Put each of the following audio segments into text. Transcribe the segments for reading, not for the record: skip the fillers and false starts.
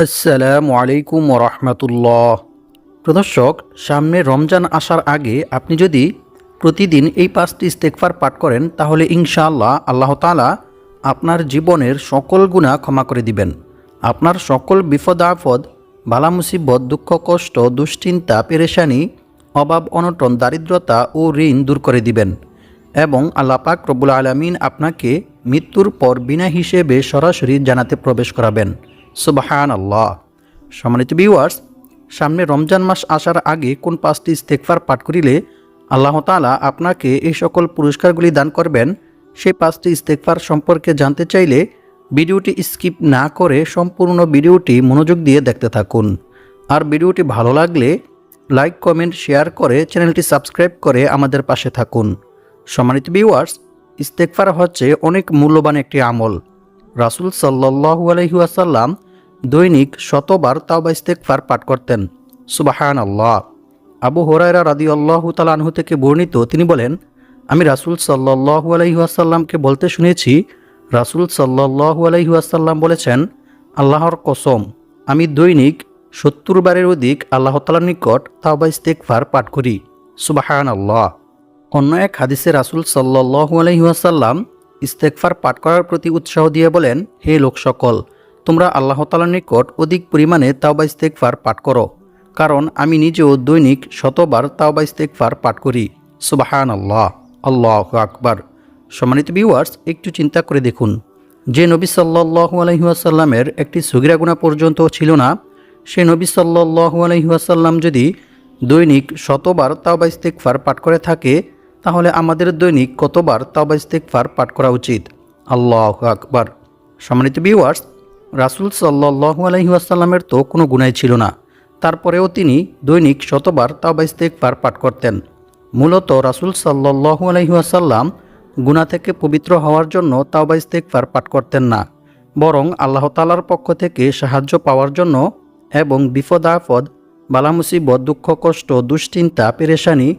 আসসালামু আলাইকুম রহমতুল্লাহ। প্রদর্শক, সামনে রমজান আসার আগে আপনি যদি প্রতিদিন এই 5টি ইস্তেগফার পাঠ করেন তাহলে ইনশাআল্লাহ আল্লাহ তাআলা আপনার জীবনের সকল গুনাহ ক্ষমা করে দিবেন। আপনার সকল বিপদ আপদ, বালা মুসিবত, দুঃখ কষ্ট, দুশ্চিন্তা, পেরেশানি, অভাব অনটন, দারিদ্রতা ও ঋণ দূর করে দিবেন এবং আল্লাহ পাক রব্বুল আলামিন আপনাকে মৃত্যুর পর বিনা হিসেবে সরাসরি জান্নাতে প্রবেশ করাবেন। সুবহানাল্লাহ। সম্মানিত ভিউয়ার্স, সামনে রমজান মাস আসার আগে কোন 5টি ইস্তেগফার পাঠ করিলে আল্লাহ তাআলা আপনাকে এই সকল পুরস্কারগুলি দান করবেন, সেই 5টি ইস্তেগফার সম্পর্কে জানতে চাইলে ভিডিওটি স্কিপ না করে সম্পূর্ণ ভিডিওটি মনোযোগ দিয়ে দেখতে থাকুন। আর ভিডিওটি ভালো লাগলে লাইক, কমেন্ট, শেয়ার করে চ্যানেলটি সাবস্ক্রাইব করে আমাদের পাশে থাকুন। সম্মানিত ভিউয়ার্স, ইস্তেগফার হচ্ছে অনেক মূল্যবান একটি আমল। রাসূল সাল্লাল্লাহু আলাইহি ওয়াসাল্লাম দৈনিক 100 বার তাওবা ইস্তেগফার পাঠ করতেন। সুবহানাল্লাহ। আবু হুরায়রা রাদিয়াল্লাহু তাআলা আনহু থেকে বর্ণিত, তিনি বলেন, আমি রাসূল সাল্লাল্লাহু আলাইহি ওয়াসাল্লামকে বলতে শুনেছি, রাসূল সাল্লাল্লাহু আলাইহি ওয়াসাল্লাম বলেছেন, আল্লাহর কসম, আমি দৈনিক 70 বারের অধিক আল্লাহ তাআলার নিকট তাওবা ইস্তেগফার পাঠ করি। সুবহানাল্লাহ। অন্য এক হাদিসে রাসূল সাল্লাল্লাহু আলাইহি ওয়াসাল্লাম ইস্তেগফার পাঠ করার প্রতি উৎসাহ দিয়ে বলেন, হে লোক সকল, তোমরা আল্লাহ তাআলার নিকট অধিক পরিমাণে তাওবা ইস্তেগফার পাঠ করো, কারণ আমি নিজেও দৈনিক 100 বার তাওবা ইস্তেগফার পাঠ করি। সুবহানাল্লাহ, আল্লাহু আকবার। সম্মানিত ভিউয়ার্স, একটু চিন্তা করে দেখুন, যে নবী সাল্লাল্লাহু আলাইহি ওয়াসাল্লামের একটি সগীরা গুনাহ পর্যন্ত ছিল না, সেই নবী সাল্লাল্লাহু আলাইহি ওয়াসাল্লাম যদি দৈনিক 100 বার তাওবা ইস্তেগফার পাঠ করে থাকে, তাহলে আমাদের দৈনিক কতবার তাওবা ইস্তেগফার পাঠ করা উচিত? আল্লাহু আকবার। সম্মানিত ভিউয়ার্স, রাসূল সাল্লাল্লাহু আলাইহি ওয়াসাল্লামের তো কোনো গুনাহ ছিল না, তারপরেও তিনি দৈনিক 100 বার তাওবা ইস্তেগফার পাঠ করতেন। মূলত রাসূল সাল্লাল্লাহু আলাইহি ওয়াসাল্লাম গুনাহ থেকে পবিত্র হওয়ার জন্য তাওবা ইস্তেগফার পাঠ করতেন না, বরং আল্লাহ তাআলার পক্ষ থেকে সাহায্য পাওয়ার জন্য এবং বিপদ আপদ, বালা মুসিবত, দুঃখ কষ্ট, দুশ্চিন্তা, পেরেশানি,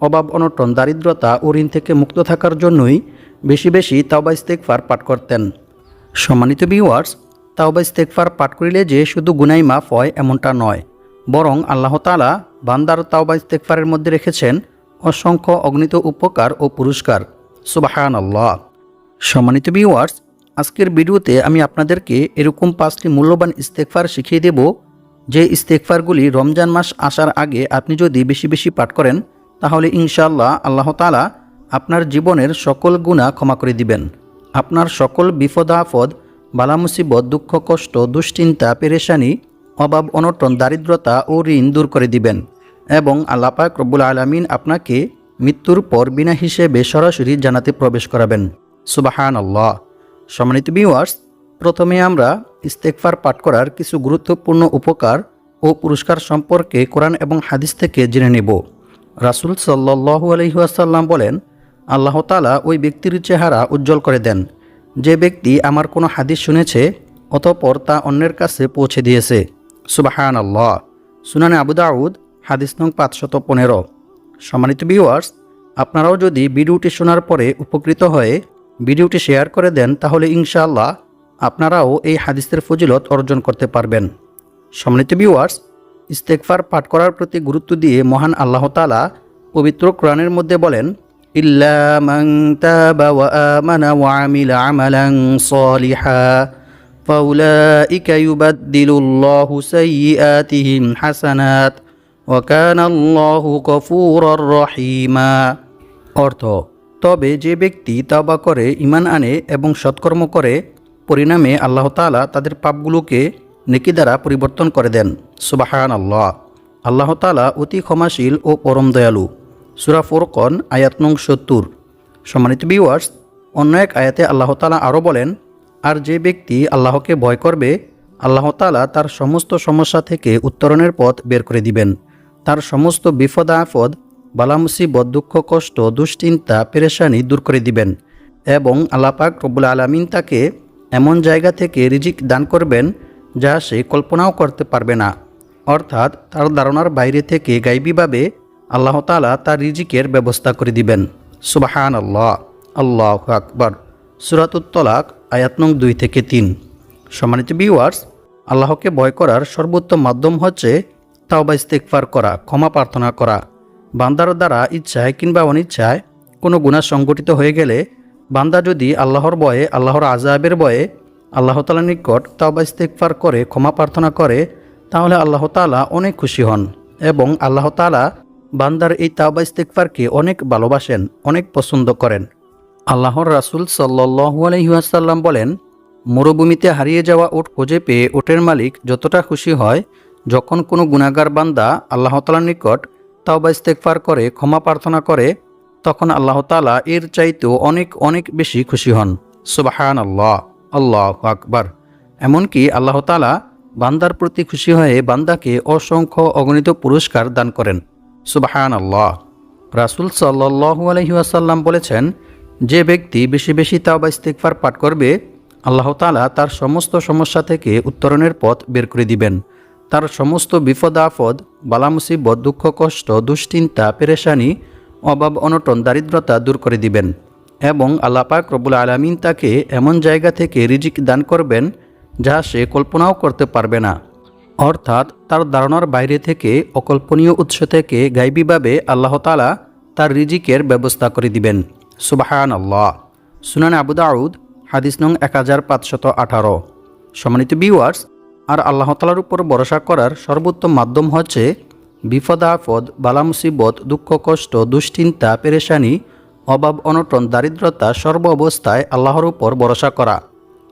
অভাব অনটন, দারিদ্রতা ও ঋণ থেকে মুক্ত থাকার জন্যই বেশি বেশি তাওবা ইস্তেগফার পাঠ করতেন। সম্মানিত ভিউয়ার্স, তাওবা ইস্তেগফার পাঠ করিলে যে শুধু গুনাহ মাফ হয় এমনটা নয়, বরং আল্লাহ তাআলা বান্দার তাওবা ইস্তেগফারের মধ্যে রেখেছেন অসংখ্য অগণিত উপকার ও পুরস্কার। সুবহানাল্লাহ। সম্মানিত ভিউয়ার্স, আজকের ভিডিওতে আমি আপনাদেরকে এরকম 5টি মূল্যবান ইস্তেগফার শিখিয়ে দেব, যে ইস্তেগফারগুলি রমজান মাস আসার আগে আপনি যদি বেশি বেশি পাঠ করেন তাহলে ইনশাআল্লাহ আল্লাহ তাআলা আপনার জীবনের সকল গুনাহ ক্ষমা করে দিবেন। আপনার সকল বিপদ আপদ, বালা মুসিবত, দুঃখ কষ্ট, দুশ্চিন্তা, পেরেশানি, অভাব অনটন, দারিদ্রতা ও ঋণ দূর করে দিবেন এবং আল্লাহ পাক রব্বুল আলামিন আপনাকে মৃত্যুর পর বিনা হিসেবে সরাসরি জান্নাতে প্রবেশ করাবেন। সুবহানাল্লাহ। সম্মানিত ভিউয়ার্স, প্রথমে আমরা ইস্তেগফার পাঠ করার কিছু গুরুত্বপূর্ণ উপকার ও পুরস্কার সম্পর্কে কোরআন এবং হাদিস থেকে জেনে নেব। রাসূল সাল্লাল্লাহু আলাইহি ওয়াসাল্লাম বলেন, আল্লাহ তাআলা ওই ব্যক্তির চেহারা উজ্জ্বল করে দেন যে ব্যক্তি আমার কোনো হাদিস শুনেছে অতঃপর তা অন্যের কাছে পৌঁছে দিয়েছে। সুবহানাল্লাহ। সুনানে আবু দাউদ, হাদিস নং 515। সম্মানিত ভিউয়ার্স, আপনারাও যদি ভিডিওটি শোনার পরে উপকৃত হয়ে ভিডিওটি শেয়ার করে দেন তাহলে ইনশাআল্লাহ আপনারাও এই হাদিসের ফজিলত অর্জন করতে পারবেন। সম্মানিত ভিউয়ার্স, ইস্তেগফার পাঠ করার প্রতি গুরুত্ব দিয়ে মহান আল্লাহ তাআলা পবিত্র কোরআনের মধ্যে বলেন, ইল্লা মান তাবা ওয়া আমানা ওয়া আমিলা আমালান সলিহা ফাউলাইকা ইউবাদদিলুল্লাহু সাইয়্যাতিহিম হাসানাত ওয়া কানাল্লাহু গফুরুর রহিমা। অর্থ, তবে যে ব্যক্তি তাওবা করে, ঈমান আনে এবং সৎকর্ম করে, পরিণামে আল্লাহ তাআলা তাদের পাপগুলোকে নেকি দ্বারা পরিবর্তন করে দেন। সুবহানাল্লাহ। আল্লাহ তাআলা অতি ক্ষমাশীল ও পরম দয়ালু। সূরা ফুরকান, আয়াত নং 70। সম্মানিত ভিউয়ার্স, অন্য এক আয়াতে আল্লাহ তাআলা আরও বলেন, আর যে ব্যক্তি আল্লাহকে ভয় করবে, আল্লাহ তাআলা তার সমস্ত সমস্যা থেকে উত্তরণের পথ বের করে দিবেন, তার সমস্ত বিপদ আপদ, বালা মুসিবত, দুঃখ কষ্ট, দুশ্চিন্তা, পেরেশানি দূর করে দিবেন এবং আল্লাহ পাক রব্বুল আলামিন তাকে এমন জায়গা থেকে রিজিক দান করবেন যা সে কল্পনাও করতে পারবে না। অর্থাৎ তার ধারণার বাইরে থেকে গায়বীভাবে আল্লাহ তাআলা তার রিজিকের ব্যবস্থা করে দিবেন। সুবহানাল্লাহ, আল্লাহু আকবার। সূরাতুত তলাক, আয়াত নং 2 থেকে 3। সম্মানিত ভিউয়ার্স, আল্লাহকে ভয় করার সর্বোত্তম মাধ্যম হচ্ছে তাওবা ইস্তেগফার করা, ক্ষমা প্রার্থনা করা। বান্দার দ্বারা ইচ্ছায় কিংবা অনিচ্ছায় কোনো গুনাহ সংঘটিত হয়ে গেলে বান্দা যদি আল্লাহর ভয়ে, আল্লাহর আযাবের ভয়ে আল্লাহ তাআলার নিকট তাওবা ইস্তেগফার করে, ক্ষমা প্রার্থনা করে, তাহলে আল্লাহ তাআলা অনেক খুশি হন এবং আল্লাহ তাআলা বান্দার এই তাওবা ইস্তেগফারকে অনেক ভালোবাসেন, অনেক পছন্দ করেন। আল্লাহর রাসূল সাল্লাল্লাহু আলাইহি ওয়াসাল্লাম বলেন, মরুভূমিতে হারিয়ে যাওয়া উট খুঁজে পেয়ে উটের মালিক যতটা খুশি হয় যখন কোনো গুনাহগার বান্দা আল্লাহ তাআলার নিকট তাওবা ইস্তেগফার করে, ক্ষমা প্রার্থনা করে, তখন আল্লাহ তাআলা এর চাইতেও অনেক অনেক বেশি খুশি হন। সুবহানাল্লাহ, আল্লাহু আকবার। এমনকি আল্লাহ তাআলা বান্দার প্রতি খুশি হয়ে বান্দাকে অসংখ্য অগণিত পুরস্কার দান করেন। সুবহানাল্লাহ। রাসূল সাল্লাল্লাহু আলাইহি ওয়াসাল্লাম বলেছেন, যে ব্যক্তি বেশি বেশি তাওবা ইস্তেগফার পাঠ করবে, আল্লাহ তাআলা তার সমস্ত সমস্যা থেকে উত্তরণের পথ বের করে দিবেন। তার সমস্ত বিপদ আপদ, বালা মুসিবত, দুঃখ কষ্ট, দুশ্চিন্তা, পেরেশানি, অভাব অনটন, দারিদ্রতা দূর করে দিবেন এবং আল্লাহ পাক রব্বুল আলামিন তাকে এমন জায়গা থেকে রিজিক দান করবেন যা সে কল্পনাও করতে পারবে না। অর্থাৎ তার ধারণার বাইরে থেকে, অকল্পনীয় উৎস থেকে গায়বীভাবে আল্লাহ তাআলা তার রিজিকের ব্যবস্থা করে দিবেন। সুবহানাল্লাহ। সুনান আবু দাউদ হাদিস নং 1518। সম্মানিত ভিউয়ার্স, আর আল্লাহ তাআলার উপর ভরসা করার সর্বোত্তম মাধ্যম হচ্ছে বিপদ আপদ, বালা মুসিবত, দুঃখ কষ্ট, দুশ্চিন্তা, পেরেশানি, অভাব অনটন, দারিদ্রতা সর্ব অবস্থায় আল্লাহর উপর ভরসা করা,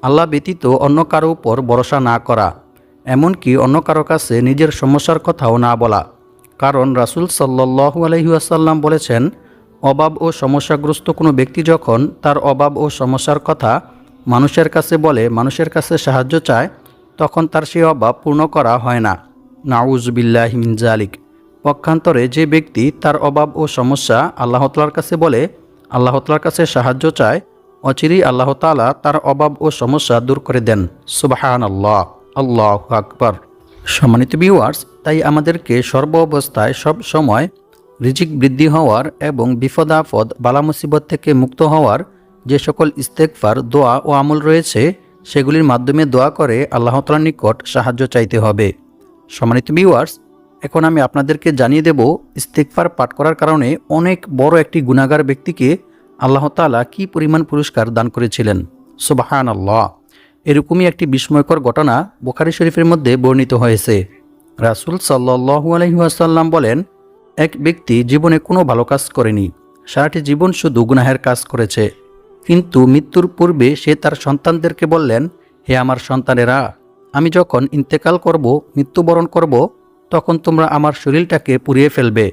আল্লাহ ব্যতীত অন্য কারো উপর ভরসা না করা, এমনকি অন্য কারো কাছে নিজের সমস্যার কথাও না বলা। কারণ রাসূল সাল্লাল্লাহু আলাইহি ওয়াসাল্লাম বলেছেন, অভাব ও সমস্যাগ্রস্ত কোনো ব্যক্তি যখন তার অভাব ও সমস্যার কথা মানুষের কাছে বলে, মানুষের কাছে সাহায্য চায়, তখন তার সেই অভাব পূর্ণ করা হয় না। নাউযু বিল্লাহি মিন যালিক। পক্ষান্তরে যে ব্যক্তি তার অভাব ও সমস্যা আল্লাহ তাআলার কাছে বলে, আল্লাহ তাআলার কাছে সাহায্য চায়, অচিরেই আল্লাহ তাআলা তার অভাব ও সমস্যা দূর করে দেন। সুবহানাল্লাহ, আল্লাহু আকবার। সম্মানিত ভিউয়ার্স, তাই আমাদেরকে সর্ব অবস্থায় সব সময় রিজিক বৃদ্ধি হওয়ার এবং বিপদ আপদ, বালা মুসিবত থেকে মুক্ত হওয়ার যে সকল ইস্তেগফার, দোয়া ও আমল রয়েছে, সেগুলির মাধ্যমে দোয়া করে আল্লাহ তাআলার নিকট সাহায্য চাইতে হবে। সম্মানিত ভিউয়ার্স, এখন আমি আপনাদেরকে জানিয়ে দেব ইস্তেগফার পাঠ করার কারণে অনেক বড় একটি গুনাহগার ব্যক্তিকে আল্লাহ তাআলা কী পরিমাণ পুরস্কার দান করেছিলেন। সুবহানাল্লাহ। এরকমই একটি বিস্ময়কর ঘটনা বুখারী শরীফের মধ্যে বর্ণিত হয়েছে। রাসূল সাল্লাল্লাহু আলাইহি ওয়াসাল্লাম বলেন, এক ব্যক্তি জীবনে কোনো ভালো কাজ করেনি, সারাটি জীবন শুধু গুনাহের কাজ করেছে, কিন্তু মৃত্যুর পূর্বে সে তার সন্তানদেরকে বললেন, হে আমার সন্তানেরা, আমি যখন ইন্তেকাল করব, মৃত্যুবরণ করব, তখন তোমরা আমার শরীরটাকে পুড়িয়ে ফেলবে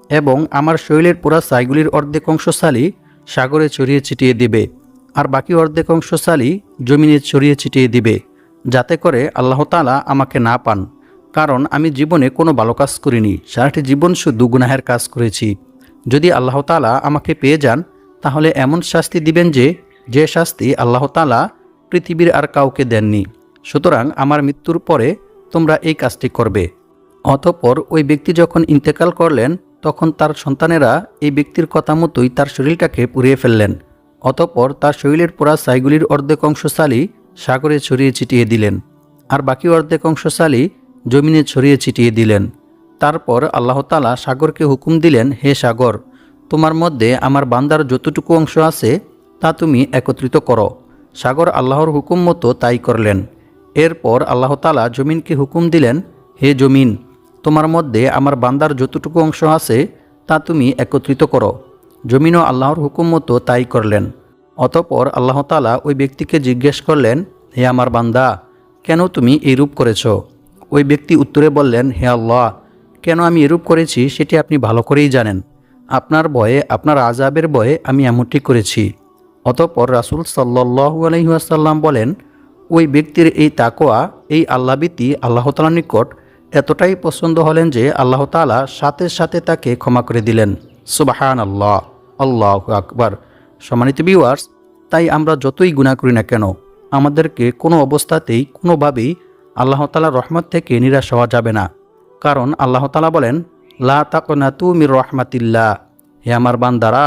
এবং আমার শরীরের পুরা ছাইগুলির অর্ধেক অংশশালী সাগরে ছড়িয়ে ছিটিয়ে দিবে আর বাকি অর্ধেক অংশশালী জমিনে ছড়িয়ে ছিটিয়ে দিবে, যাতে করে আল্লাহ তাআলা আমাকে না পান। কারণ আমি জীবনে কোনো ভালো কাজ করিনি, সারাটি জীবন শুধু গুনাহের কাজ করেছি। যদি আল্লাহ তাআলা আমাকে পেয়ে যান, তাহলে এমন শাস্তি দিবেন যে শাস্তি আল্লাহ তাআলা পৃথিবীর আর কাউকে দেননি। সুতরাং আমার মৃত্যুর পরে তোমরা এই কাজটি করবে। অতঃপর ওই ব্যক্তি যখন ইন্তেকাল করলেন, তখন তার সন্তানেরা এই ব্যক্তির কথা মতোই তার শরীরটাকে পুড়িয়ে ফেললেন। অতঃপর তার শরীরের পোড়া ছাইগুলির অর্ধেক অংশশালী সাগরে ছড়িয়ে ছিটিয়ে দিলেন আর বাকি অর্ধেক অংশশালী জমিনে ছড়িয়ে ছিটিয়ে দিলেন। তারপর আল্লাহ তাআলা সাগরকে হুকুম দিলেন, হে সাগর, তোমার মধ্যে আমার বান্দার যতটুকু অংশ আছে তা তুমি একত্রিত করো। সাগর আল্লাহর হুকুম মতো তাই করলেন। এরপর আল্লাহ তাআলা জমিনকে হুকুম দিলেন, হে জমিন, তোমার মধ্যে আমার বান্দার যতটুকু অংশ আছে তা তুমি একত্রিত করো। জমিনও আল্লাহর হুকুম মতো তাই করলেন। অতঃপর আল্লাহ তাআলা ওই ব্যক্তিকে জিজ্ঞেস করলেন, হে আমার বান্দা, কেন তুমি এরূপ করেছ? ওই ব্যক্তি উত্তরে বললেন, হে আল্লাহ, কেন আমি এরূপ করেছি সেটি আপনি ভালো করেই জানেন। আপনার ভয়ে, আপনার আযাবের ভয়ে আমি এমনটি করেছি। অতঃপর রাসূল সাল্লাল্লাহু আলাইহি ওয়াসাল্লাম বলেন, ওই ব্যক্তির এই তাকওয়া, এই আল্লাহভীতি আল্লাহ তাআলার নিকট এতটাই পছন্দ হলেন যে আল্লাহ তাআলা সাথে সাথে তাকে ক্ষমা করে দিলেন। সুবহানাল্লাহ, আল্লাহু আকবার। সম্মানিত ভিউয়ার্স, তাই আমরা যতই গুনাহ করি না কেন, আমাদেরকে কোনো অবস্থাতেই, কোনোভাবেই আল্লাহ তাআলার রহমত থেকে নিরাশ হওয়া যাবে না। কারণ আল্লাহ তাআলা বলেন, লা তাকনাতু মির রাহমাতিল্লাহ, হে আমার বান্দারা,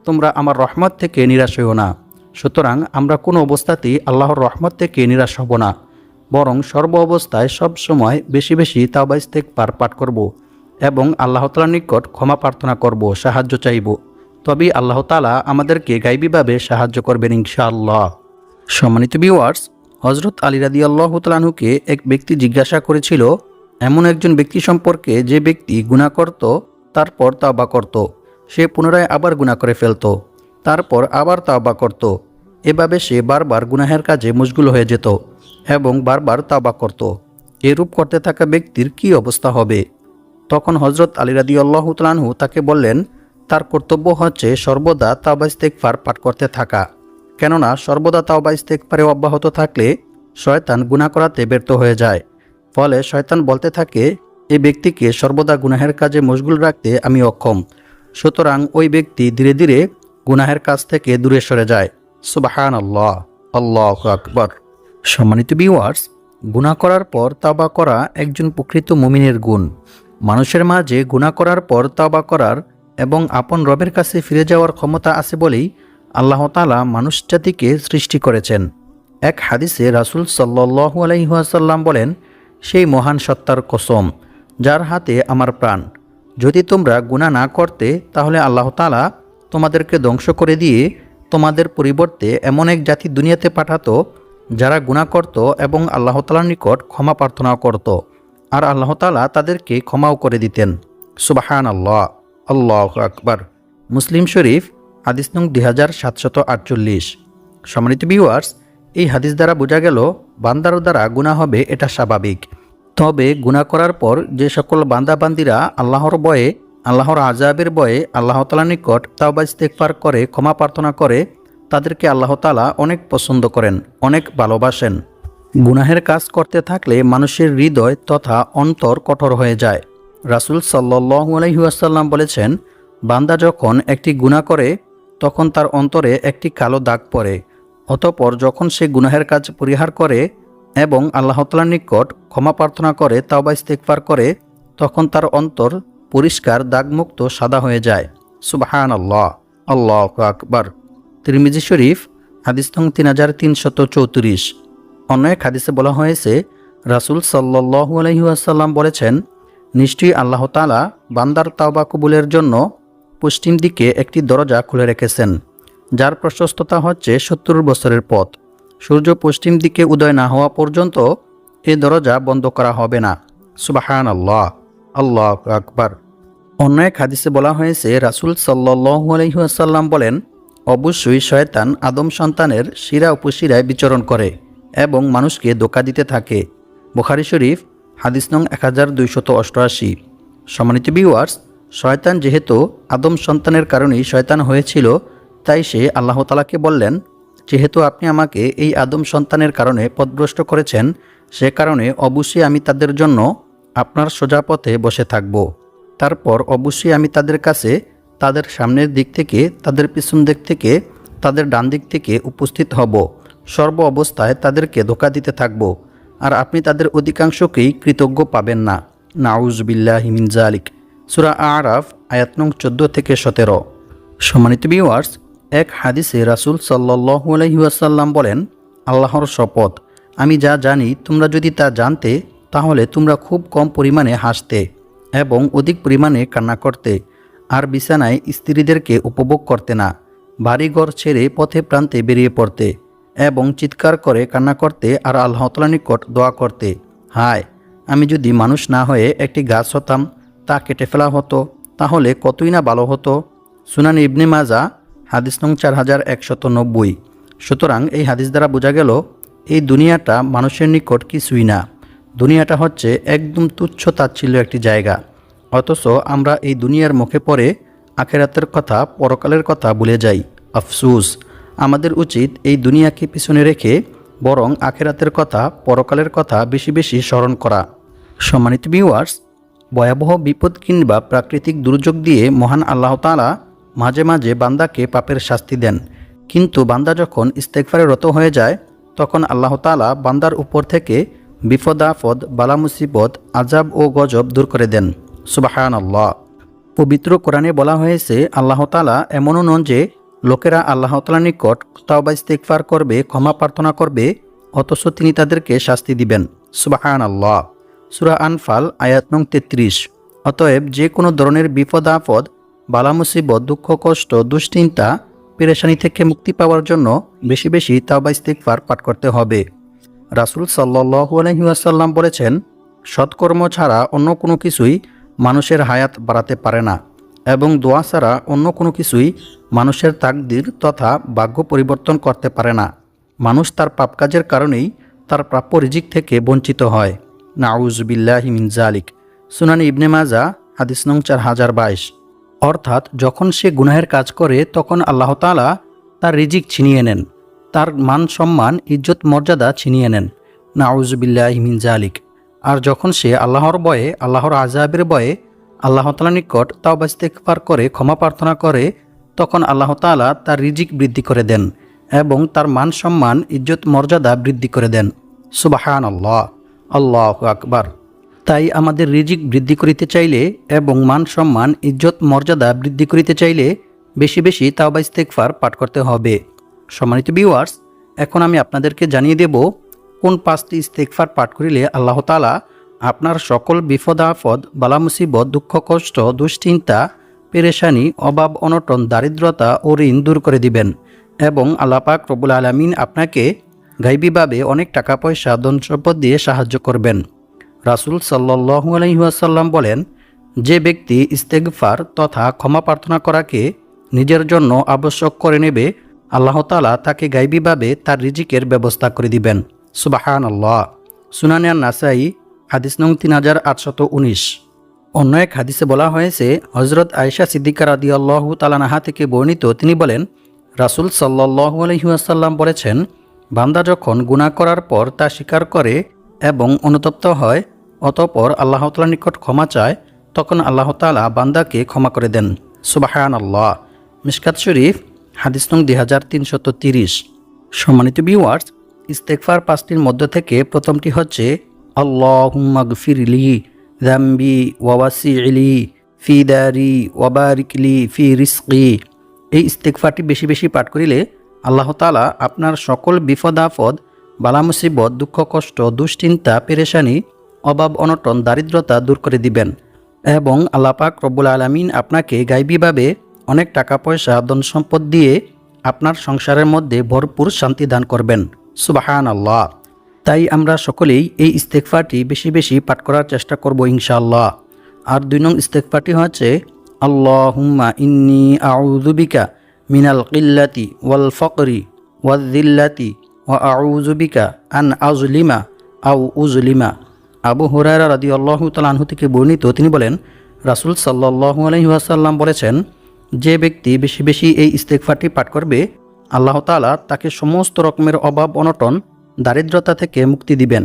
তোমরা আমার রহমত থেকে নিরাশ হইও না। সুতরাং আমরা কোনো অবস্থাতেই আল্লাহর রহমত থেকে নিরাশ হব না। বরং সর্ব অবস্থায় সব সময় বেশি বেশি তাওবা ইস্তেগফার পাঠ করব এবং আল্লাহ তাআলার নিকট ক্ষমা প্রার্থনা করব, সাহায্য চাইব। তবেই আল্লাহ তাআলা আমাদেরকে গাইবীভাবে সাহায্য করবেন ইনশাআল্লাহ। সম্মানিত ভিউয়ার্স, হযরত আলী রাদিয়াল্লাহু তাআলা আনহুকে এক ব্যক্তি জিজ্ঞাসা করেছিল এমন একজন ব্যক্তি সম্পর্কে যে ব্যক্তি গুনাহ করত, তারপর তাওবা করত, সে পুনরায় আবার গুনাহ করে ফেলত, তারপর আবার তাওবা করত, এভাবে সে বারবার গুনাহের কাজে মশগুল হয়ে যেত এবং বারবার তাওবা করত। এরূপ করতে থাকা ব্যক্তির কী অবস্থা হবে? তখন হযরত আলী রাদিয়াল্লাহু তাআলা আনহু তাকে বললেন, তার কর্তব্য হচ্ছে সর্বদা তাওবা ইস্তেগফার পাঠ করতে থাকা। কেননা সর্বদা তাওবা ইস্তেগফারে অব্যাহত থাকলে শয়তান গুনাহ করাতে ব্যর্থ হয়ে যায়। ফলে শয়তান বলতে থাকে, এই ব্যক্তিকে সর্বদা গুনাহের কাজে মশগুল রাখতে আমি অক্ষম, সুতরাং ওই ব্যক্তি ধীরে ধীরে গুনাহের কাজ থেকে দূরে সরে যায়। সুবহানাল্লাহ, আল্লাহু আকবার। সম্মানিত ভিউয়ার্স, গুনাহ করার পর তাওবা করা একজন প্রকৃত মুমিনের গুণ। মানুষের মাঝে গুনাহ করার পর তাওবা করার এবং আপন রবের কাছে ফিরে যাওয়ার ক্ষমতা আছে বলেই আল্লাহ তাআলা মানুষ জাতিকে সৃষ্টি করেছেন। এক হাদিসে রাসূল সাল্লাল্লাহু আলাইহি ওয়াসাল্লাম বলেন, সেই মহান সত্তার কসম যার হাতে আমার প্রাণ, যদি তোমরা গুনাহ না করতে তাহলে আল্লাহ তাআলা তোমাদেরকে ধ্বংস করে দিয়ে তোমাদের পরিবর্তে এমন এক জাতি দুনিয়াতে পাঠাতো যারা গুনাহ করত এবং আল্লাহ তাআলার নিকট ক্ষমা প্রার্থনা করত, আর আল্লাহ তাআলা তাদেরকে ক্ষমাও করে দিতেন। সুবহানাল্লাহ, আল্লাহু আকবার। মুসলিম শরীফ, হাদিস নং 2748। সম্মানিত ভিউয়ার্স, এই হাদিস দ্বারা বোঝা গেল বান্দার দ্বারা গুনাহ হবে এটা স্বাভাবিক। তবে গুনাহ করার পর যে সকল বান্দাবান্দিরা আল্লাহর ভয়ে, আল্লাহর আযাবের ভয়ে আল্লাহ তাআলার নিকট তাওবা ইস্তেগফার করে ক্ষমা প্রার্থনা করে, তাদেরকে আল্লাহ তাআলা অনেক পছন্দ করেন, অনেক ভালোবাসেন। গুনাহের কাজ করতে থাকলে মানুষের হৃদয় তথা অন্তর কঠোর হয়ে যায়। রাসূল সাল্লাল্লাহু আলাইহি ওয়াসাল্লাম বলেছেন, বান্দা যখন একটি গুনাহ করে তখন তার অন্তরে একটি কালো দাগ পড়ে, অতঃপর যখন সে গুনাহের কাজ পরিহার করে এবং আল্লাহ তাআলার নিকট ক্ষমা প্রার্থনা করে তাওবা ইস্তেগফার করে, তখন তার অন্তর পরিষ্কার দাগমুক্ত সাদা হয়ে যায়। সুবহানাল্লাহ, আল্লাহু আকবার। তিরমিজি শরীফ, হাদিস নং 3334। অন্য এক হাদিসে বলা হয়েছে, রাসূল সাল্লাল্লাহু আলাইহি ওয়াসাল্লাম বলেছেন, নিশ্চয়ই আল্লাহ তাআলা বান্দার তাওবা কবুলের জন্য পশ্চিম দিকে একটি দরজা খুলে রেখেছেন, যার প্রশস্ততা হচ্ছে 70 বছরের পথ। সূর্য পশ্চিম দিকে উদয় না হওয়া পর্যন্ত এই দরজা বন্ধ করা হবে না। সুবহানাল্লাহ, আল্লাহু আকবার। অন্য এক হাদিসে বলা হয়েছে, রাসূল সাল্লাল্লাহু আলাইহি ওয়াসাল্লাম বলেন, অবশ্যই শয়তান আদম সন্তানের শিরা উপশিরায় বিচরণ করে এবং মানুষকে ধোঁকা দিতে থাকে। বুখারী শরীফ, হাদিস নং 1288। সম্মানিত ভিউয়ার্স, শয়তান যেহেতু আদম সন্তানের কারণেই শয়তান হয়েছিল, তাই সে আল্লাহ তাআলাকে বললেন, যেহেতু আপনি আমাকে এই আদম সন্তানের কারণে পথভ্রষ্ট করেছেন, সে কারণে অবশ্যই আমি তাদের জন্য আপনার সোজা পথে বসে থাকব। তারপর অবশ্যই আমি তাদের কাছে তাদের সামনের দিক থেকে, তাদের পিছন দিক থেকে, তাদের ডান দিক থেকে উপস্থিত হব। সর্ব অবস্থায় তাদেরকে ধোঁকা দিতে থাকব, আর আপনি তাদের অধিকাংশকেই কৃতজ্ঞ পাবেন না। নাউযুবিল্লাহি মিন যালিক। সূরা আরাফ, আয়াত নং 14 থেকে 17। সম্মানিত ভিউয়ার্স, এক হাদিসে রাসূল সাল্লাল্লাহু আলাইহি ওয়াসাল্লাম বলেন, আল্লাহর শপথ, আমি যা জানি তোমরা যদি তা জানতে তাহলে তোমরা খুব কম পরিমাণে হাসতে এবং অধিক পরিমাণে কান্না করতে, আর বিছানায় স্ত্রীদেরকে উপভোগ করতে না, বাড়িঘর ছেড়ে পথে প্রান্তে বেরিয়ে পড়তে এবং চিৎকার করে কান্না করতে আর আল্লাহ তাআলার নিকট দোয়া করতে, হায় আমি যদি মানুষ না হয়ে একটি গাছ হতাম, তা কেটে ফেলা হতো, তাহলে কতই না ভালো হতো। সুনান ইবনে মাজাহ, হাদিস নং 4190। সুতরাং এই হাদিস দ্বারা বোঝা গেল, এই দুনিয়াটা মানুষের নিকট কিছুই না। দুনিয়াটা হচ্ছে একদম তুচ্ছ তাচ্ছিল্য একটি জায়গা। অথচ আমরা এই দুনিয়ার মুখে পড়ে আখিরাতের কথা, পরকালের কথা ভুলে যাই। আফসোস, আমাদের উচিত এই দুনিয়াকে পিছনে রেখে বরং আখিরাতের কথা, পরকালের কথা বেশি বেশি স্মরণ করা। সম্মানিত ভিউয়ার্স, ভয়াবহ বিপদ কিংবা প্রাকৃতিক দুর্যোগ দিয়ে মহান আল্লাহ তাআলা মাঝে মাঝে বান্দাকে পাপের শাস্তি দেন, কিন্তু বান্দা যখন ইস্তেগফারে রত হয়ে যায় তখন আল্লাহ তাআলা বান্দার উপর থেকে বিপদ আপদ, বালা মুসিবত, আযাব ও গজব দূর করে দেন। সুবহানাল্লাহ। পবিত্র কোরআনে বলা হয়েছে, আল্লাহ তাআলা এমনও নন যে লোকেরা আল্লাহ তাআলার নিকট তাওবা ইস্তেগফার করবে, ক্ষমা প্রার্থনা করবে অথচ তিনি তাদেরকে শাস্তি দিবেন। সুবহানাল্লাহ। সূরা আনফাল আয়াত নং 33। অতএব যে কোনো ধরনের বিপদ আপদ, বালা মুসিবত, দুঃখ কষ্ট, দুশ্চিন্তা, পেরেশানি থেকে মুক্তি পাওয়ার জন্য বেশি বেশি তাওবা ইস্তিগফার পাঠ করতে হবে। রাসূল সাল্লাল্লাহু আলাইহি ওয়াসাল্লাম বলেছেন, সৎকর্ম ছাড়া অন্য কোনো কিছুই মানুষের হায়াত বাড়াতে পারে না এবং দোয়া ছাড়া অন্য কোনো কিছুই মানুষের তাকদির তথা ভাগ্য পরিবর্তন করতে পারে না। মানুষ তার পাপ কাজের কারণেই তার প্রাপ্য রিজিক থেকে বঞ্চিত হয়। নাউযুবিল্লাহি মিন যালিক। সুনানে ইবনে মাজাহ হাদিস নং 4022। অর্থাৎ যখন সে গুনাহের কাজ করে তখন আল্লাহ তাআলা তার রিজিক ছিনিয়ে নেন, তার মান সম্মান, ইজ্জত মর্যাদা ছিনিয়ে নেন। নাউযুবিল্লাহি মিন যালিক। আর যখন সে আল্লাহর ভয়ে, আল্লাহর আযাবের ভয়ে আল্লাহ তাআলার নিকট তাওবা ইস্তিগফার করে ক্ষমা প্রার্থনা করে তখন আল্লাহ তাআলা তার রিজিক বৃদ্ধি করে দেন এবং তার মান সম্মান, ইজ্জত মর্যাদা বৃদ্ধি করে দেন। সুবহানাল্লাহ, আল্লাহু আকবার। তাই আমাদের রিজিক বৃদ্ধি করিতে চাইলে এবং মান সম্মান, ইজ্জত মর্যাদা বৃদ্ধি করিতে চাইলে বেশি বেশি তাওবা ইস্তিগফার পাঠ করতে হবে। সম্মানিত ভিউয়ার্স, এখন আমি আপনাদেরকে জানিয়ে দেব কোন 5টি ইস্তিগফার পাঠ করিলে আল্লাহ তাআলা আপনার সকল বিপদ আপদ, বালা মুসিবত, দুঃখ কষ্ট, দুশ্চিন্তা, পেরেশানি, অভাব অনটন, দারিদ্রতা ও ঋণ দূর করে দিবেন এবং আল্লাহ পাক রব্বুল আলামিন আপনাকে গায়বীভাবে অনেক টাকা পয়সা, ধন সম্পদ দিয়ে সাহায্য করবেন। রাসূল সাল্লাল্লাহু আলাইহি ওয়াসাল্লাম বলেন, যে ব্যক্তি ইস্তেগফার তথা ক্ষমা প্রার্থনা করাকে নিজের জন্য আবশ্যক করে নেবে, আল্লাহ তাআলা তাকে গায়বীভাবে তার রিজিকের ব্যবস্থা করে দিবেন। সুবহানাল্লাহ। সুনানে আন-নাসাই হাদিস নং 3819। অন্য এক হাদিসে বলা হয়েছে, হযরত আয়েশা সিদ্দিকা রাদিয়াল্লাহু তাআলা আনহা থেকে বর্ণিত, তিনি বলেন, রাসূল সাল্লাল্লাহু আলাইহি ওয়াসাল্লাম বলেছেন, বান্দা যখন গুনাহ করার পর তা স্বীকার করে এবং অনুতপ্ত হয়, অতঃপর আল্লাহ তাআলার নিকট ক্ষমা চায়, তখন আল্লাহ তাআলা বান্দাকে ক্ষমা করে দেন। সুবহানাল্লাহ। মিশকাত শরীফ হাদিস নং 2330। সম্মানিত ভিউয়ার্স, ইস্তেগফার 5টির মধ্য থেকে প্রথমটি হচ্ছে আল্লাহুম্মা গফিরলি যামবি ওয়া ওয়াসি'লি ফি দারি ওয়া বারিকলি ফি রিজকি। এই ইস্তেগফারটি বেশি বেশি পাঠ করিলে আল্লাহ তাআলা আপনার সকল বিপদ আপদ, বালা মুসিবত, দুঃখ কষ্ট, দুশ্চিন্তা, পেরেশানি, অভাব অনটন, দারিদ্রতা দূর করে দিবেন এবং আল্লাহ পাক রব্বুল আলামিন আপনাকে গায়বীভাবে অনেক টাকা পয়সা, ধন সম্পদ দিয়ে আপনার সংসারের মধ্যে ভরপুর শান্তি দান করবেন। সুবহানাল্লাহ। তাই আমরা সকলেই এই ইস্তেগফারটি বেশি বেশি পাঠ করার চেষ্টা করব ইনশাআল্লাহ। আর 2 নং ইস্তেগফারটি হচ্ছে আল্লাহুম্মা ইন্নী আউযু বিকা মিনাল কিল্লাতি ওয়াল ফাকরি ওয়াল যিল্লাতি ওয়া আউযু বিকা আন আযলিমা আও উযলিমা। আবু হুরায়রা রাদিয়াল্লাহু তাআলা আনহু থেকে বর্ণিত, তিনি বলেন, রাসূল সাল্লাল্লাহু আলাইহি ওয়াসাল্লাম বলেছেন, যে ব্যক্তি বেশি বেশি এই ইস্তেগফারটি পাঠ করবে, আল্লাহ তাআলা তাকে সমস্ত রকমের অভাব অনটন, দারিদ্রতা থেকে মুক্তি দিবেন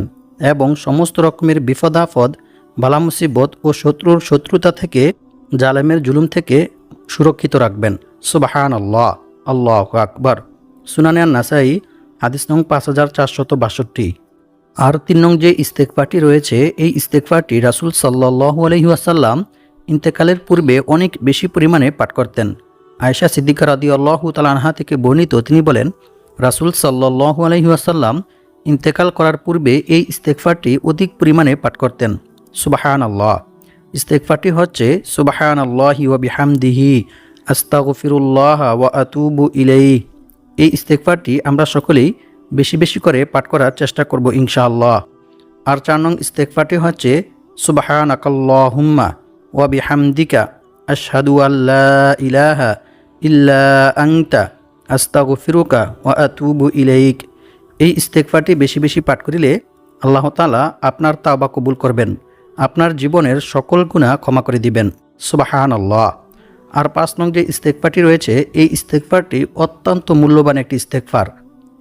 এবং সমস্ত রকমের বিপদ আপদ, বালা মুসিবত ও শত্রুর শত্রুতা থেকে, জালেমের জুলুম থেকে সুরক্ষিত রাখবেন। সুবহানাল্লাহ, আল্লাহু আকবার। সুনানে আন-নাসাই হাদিস নং 5462। আর 3 নং যে ইস্তেগফারটি রয়েছে, এই ইস্তেগফারটি রাসূল সাল্লাল্লাহু আলাইহি ওয়াসাল্লাম ইন্তেকালের পূর্বে অনেক বেশি পরিমাণে পাঠ করতেন। আয়েশা সিদ্দিকা রাদিয়াল্লাহু তাআলা আনহা থেকে বর্ণিত, তিনি বলেন, রাসূল সাল্লাল্লাহু আলাইহি ওয়াসাল্লাম ইন্তেকাল করার পূর্বে এই ইস্তেগফারটি অধিক পরিমাণে পাঠ করতেন। সুবহানাল্লাহ। ইস্তেগফারটি হচ্ছে সুবহানাল্লাহি ওয়া বিহামদিহি আস্তাগফিরুল্লাহ ওয়া আতুবু ইলাইহি। এই ইস্তেগফারটি আমরা সকলেই বেশি বেশি করে পাঠ করার চেষ্টা করব ইনশাআল্লাহ। আর 4 নং ইস্তেগফারটি হচ্ছে সুবহানাকাল্লাহুম্মা ওয়া বিহামদিকা আশহাদু আল্লা ইলাহা ইল্লা আনতা আস্তাগফিরুকা ওয়া আতুবু ইলাইক। এই ইস্তেগফারটি বেশি বেশি পাঠ করিলে আল্লাহ তাআলা আপনার তাওবা কবুল করবেন, আপনার জীবনের সকল গুনাহ ক্ষমা করে দিবেন। সুবহানাল্লাহ। আর 5 নং যে ইস্তেগফারটি রয়েছে, এই ইস্তেগফারটি অত্যন্ত মূল্যবান একটি ইস্তেগফার।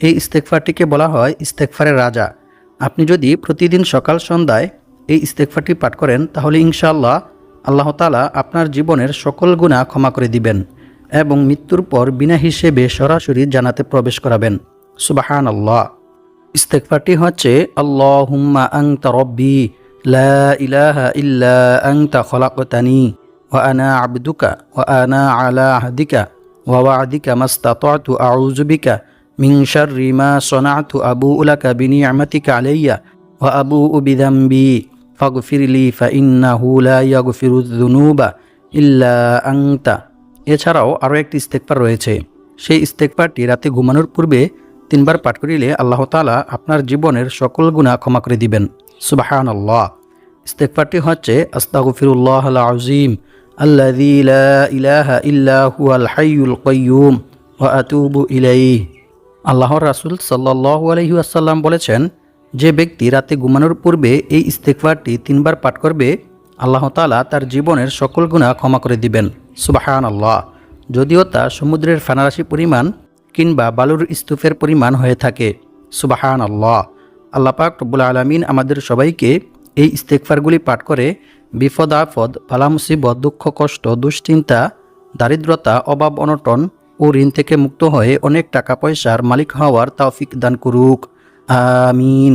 এই ইস্তেগফারটিকে বলা হয় ইস্তেগফারের রাজা। আপনি যদি প্রতিদিন সকাল সন্ধ্যায় এই ইস্তেগফারটি পাঠ করেন, তাহলে ইনশাআল্লাহ আল্লাহ তাআলা আপনার জীবনের সকল গুনাহ ক্ষমা করে দিবেন এবং মৃত্যুর পর বিনা হিসেবে সরাসরি জান্নাতে প্রবেশ করাবেন। সুবহানাল্লাহ। ইস্তেগফারটি হচ্ছে আল্লাহুম্মা আনতা রাব্বি লা ইলাহা ইল্লা আনতা খলাকতানি ওয়া আনা আবদুকা ওয়া আনা আলা আহদিকা ওয়া ওয়া'দিকা মাস্তাতা'তু আউযু বিকা মিন শাররি মা সনাতু আবুউ লাকা বিনি'মাতিকা আলাইয়া ওয়া আবুউ বিযামবি ফাগফিরলি ফাইন্নাহু লা ইয়াগফিরুয যুনুবা ইল্লা আনতা। এছাড়াও আরও একটি ইস্তেগফার রয়েছে। সেই ইস্তেগফারটি রাতে ঘুমানোর পূর্বে 3 বার পাঠ করিলে আল্লাহ তাআলা আপনার জীবনের সকল গুনাহ ক্ষমা করে দিবেন। সুবহানাল্লাহ। ইস্তেগফারটি হচ্ছে আস্তাগফিরুল্লাহাল আযীম আল্লাযী লা ইলাহা ইল্লা হুয়াল হাইয়ুল কাইয়্যুম ওয়া আতুবু ইলাইহি। আল্লাহর রাসূল সাল্লাল্লাহু আলাইহি ওয়াসাল্লাম বলেছেন, যে ব্যক্তি রাতে ঘুমানোর পূর্বে এই ইস্তেগফারটি 3 বার পাঠ করবে আল্লাহ তাআলা তার জীবনের সকল গুনাহ ক্ষমা করে দিবেন। সুবহানাল্লাহ। যদিও তা সমুদ্রের ফেনারাশি পরিমাণ কিংবা বালুর স্তূপের পরিমাণ হয়ে থাকে। সুবহানাল্লাহ। আল্লাহ পাক রব্বুল আলামিন আমাদের সবাইকে এই ইস্তেগফারগুলি পাঠ করে বিপদ আপদ, বালা মুসিবত, দুঃখ কষ্ট, দুশ্চিন্তা, দারিদ্রতা, অভাব অনটন ও ঋণ থেকে মুক্ত হয়ে অনেক টাকা পয়সার মালিক হওয়ার তৌফিক দান করুক। আমিন।